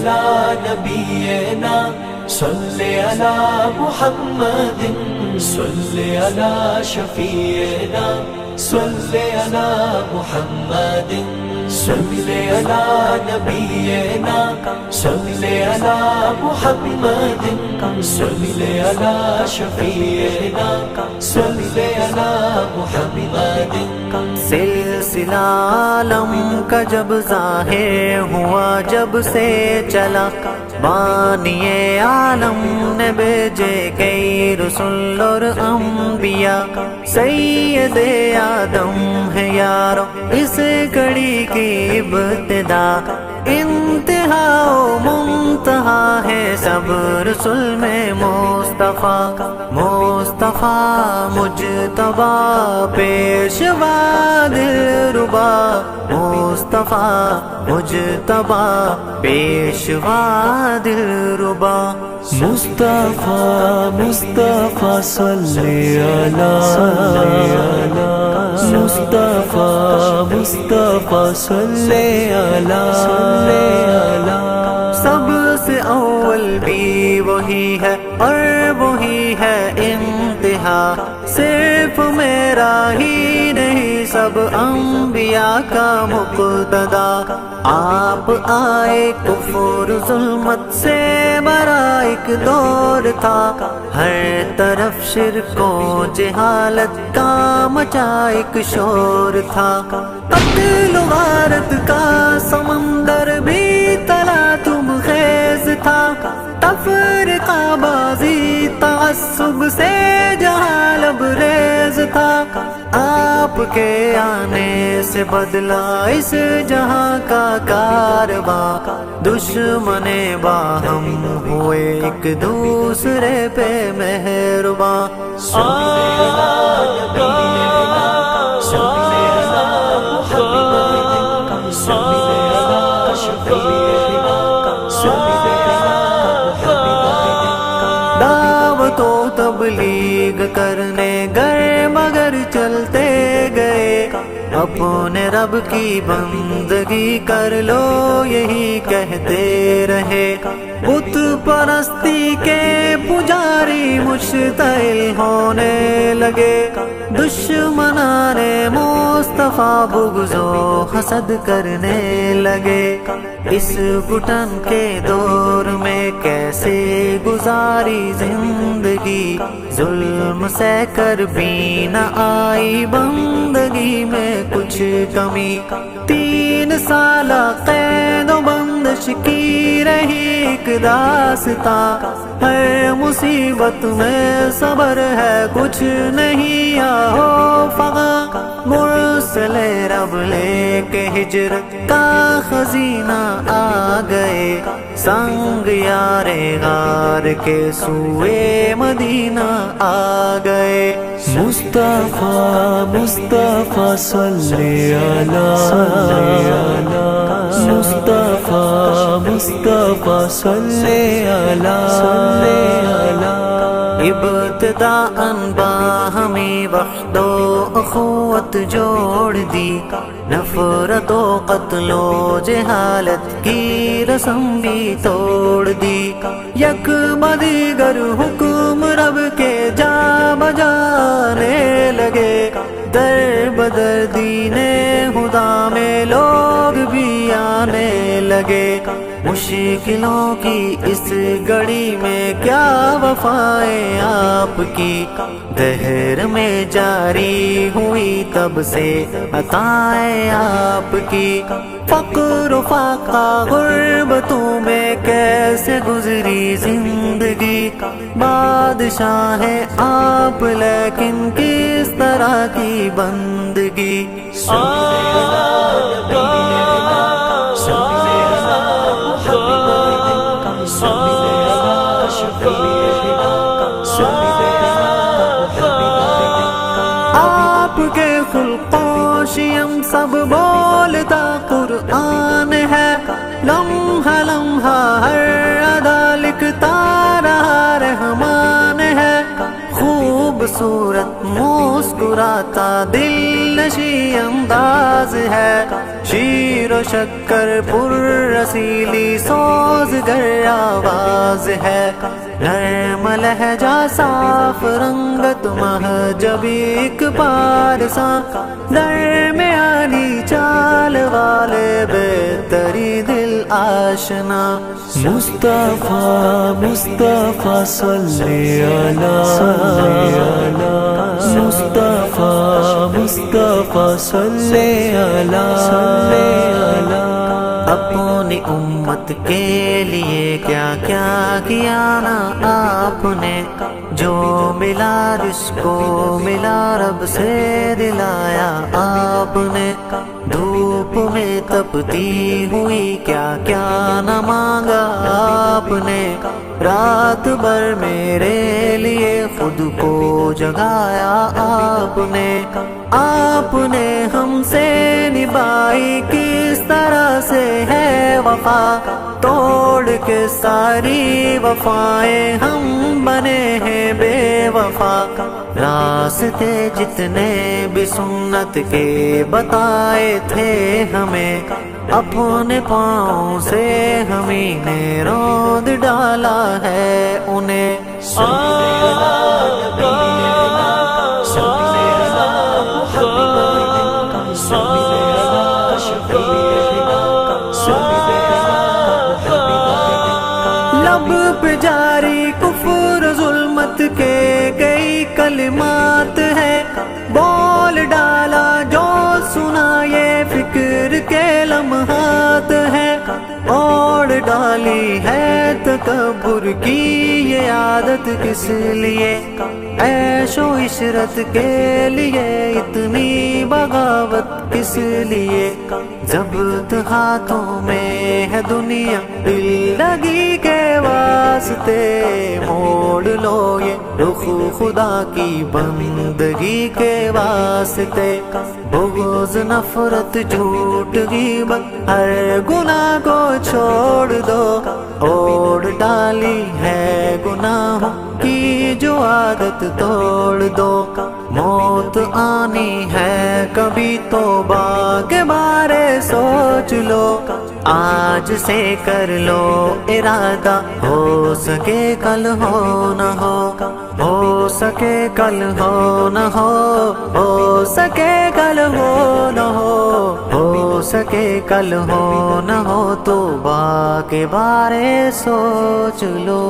علی نبینا صلی علی محمد صلی علی شفیعنا صلی علی محمد صلی علی نبینا صلی علی محمد صلی علی شفیعنا صلی علی محمد سلسلہ عالم کا جب ظاہر ہوا جب سے چلا بانی عالم نے بھیجے کئی رسول اور انبیاء سید آدم ہے یارو اس گھڑی کی ابتدا انتہا و منتہا ہے سب رسول میں مصطفیٰ مجتبی پیشوا دلربا مصطفیٰ مجتبی پیشوا دلربا مصطفیٰ صلی علی مصطفیٰ صلی علی سب سے اول بھی وہی ہے اور وہی ہے انتہا صرف میرا ہی نہیں سب انبیاء کا مقتدا آپ آئے کفر ظلمت سے بھرا ایک دور تھا ہر طرف شرک و جہالت کا مچا ایک شور تھا قتل و غارت کا سمندر بھی تلا تم خیز تھا تفرقہ بازی تعصب سے جہاں لبریز تھا آپ کے آنے سے بدلا اس جہاں کا کارواں دشمن باہم ہوئے ایک دوسرے پہ مہرباں دعوت و تبلیغ کرنے گئے مگر چلتے گئے اپنے رب کی بندگی کر لو یہی کہتے رہے بت پرستی کے پجاری مشتعل ہونے لگے دشمنان مصطفیٰ بغض و حسد کرنے لگے اس گھٹن کے دور میں کیسے گزاری زندگی ظلم سہ کر بھی نہ آئی بندگی میں کچھ کمی 3 سالہ قید و بندش کی رہی ایک داستاں ہر مصیبت میں صبر ہے کچھ نہیں آہو فغاں مرسل رب لے کے ہجرت کا خزینہ آ گئے سنگ یار غار کے سوئے مدینہ آ گئے مصطفیٰ صلی علی مصطفیٰ صلی علی ابتداءً باہمی وحد و اخوت جوڑ دی نفرت و قتل و جہالت کی رسم بھی توڑ دی یک بدیگر حکم رب کے جا بجانے لگے در بدر دین خدا میں لوگ بھی آنے لگے مشکلوں کی اس گھڑی میں کیا وفائیں آپ کی دہر میں جاری ہوئی تب سے عطائیں آپ کی فقر و فاقہ غربتوں میں کیسے گزری زندگی بادشاہ ہیں آپ لیکن کس طرح کی بندگی آپ کے خلق و شیم سب بولتا قرآن ہے لمحہ لمحہ ہر ادا لکھتا رہا رحمان ہے خوب خوبصورت مسکراتا دل نشیں انداز ہے، شیر و شکر پر رسیلی سوزگر آواز ہے، نرم لہجہ صاف رنگت مہجبی ایک پارساں، درمیانی چال والے بہتری دل آشنا، مصطفیٰ مصطفیٰ صلی علی مصطفیٰ مصطفیٰ صلی علی اپنی امت کے لیے کیا کیا کیا نا آپ نے، جو ملا جس کو ملا رب سے دلایا آپ نے، دھوپ میں تپتی ہوئی کیا کیا نہ مانگا آپ نے، رات بھر میرے لیے خود کو جگایا آپ نے ہم سے نبھائی کس طرح سے ہے وفا، توڑ کے ساری وفائیں ہم بنے ہیں بے وفا، راستے جتنے بھی سنت کے بتائے تھے ہمیں، اپنے پاؤں سے ہمیں نے روند ڈالا ہے انہیں، لب پہ جاری کفر ظلمت کے کئی کلمات ہے، بول ڈالا جو سنا یہ فکر کے لمحات ہے، اوڑ ڈالی ہے تکبر کی یہ عادت کس لیے، عیش و عشرت کے لیے اتنی بغاوت کس لیے، ضبط ہاتھوں میں ہے دنیا دل لگی کے واسطے، موڑ لو یہ رخ خدا کی بندگی کے واسطے، بغض نفرت جھوٹ غیبت ہر گناہ کو چھوڑ دو، اوڑ ڈالی ہے گناہوں کی جو عادت توڑ دو، موت آنی ہے کبھی توبہ کے بارے سوچ لو، آج سے کر لو ارادہ، ہو سکے کل ہو نہ ہو سکے کل ہو نہ ہو سکے کل ہو نہ ہو سکے کل ہو نہ ہو، توبہ کے بارے سوچ لو۔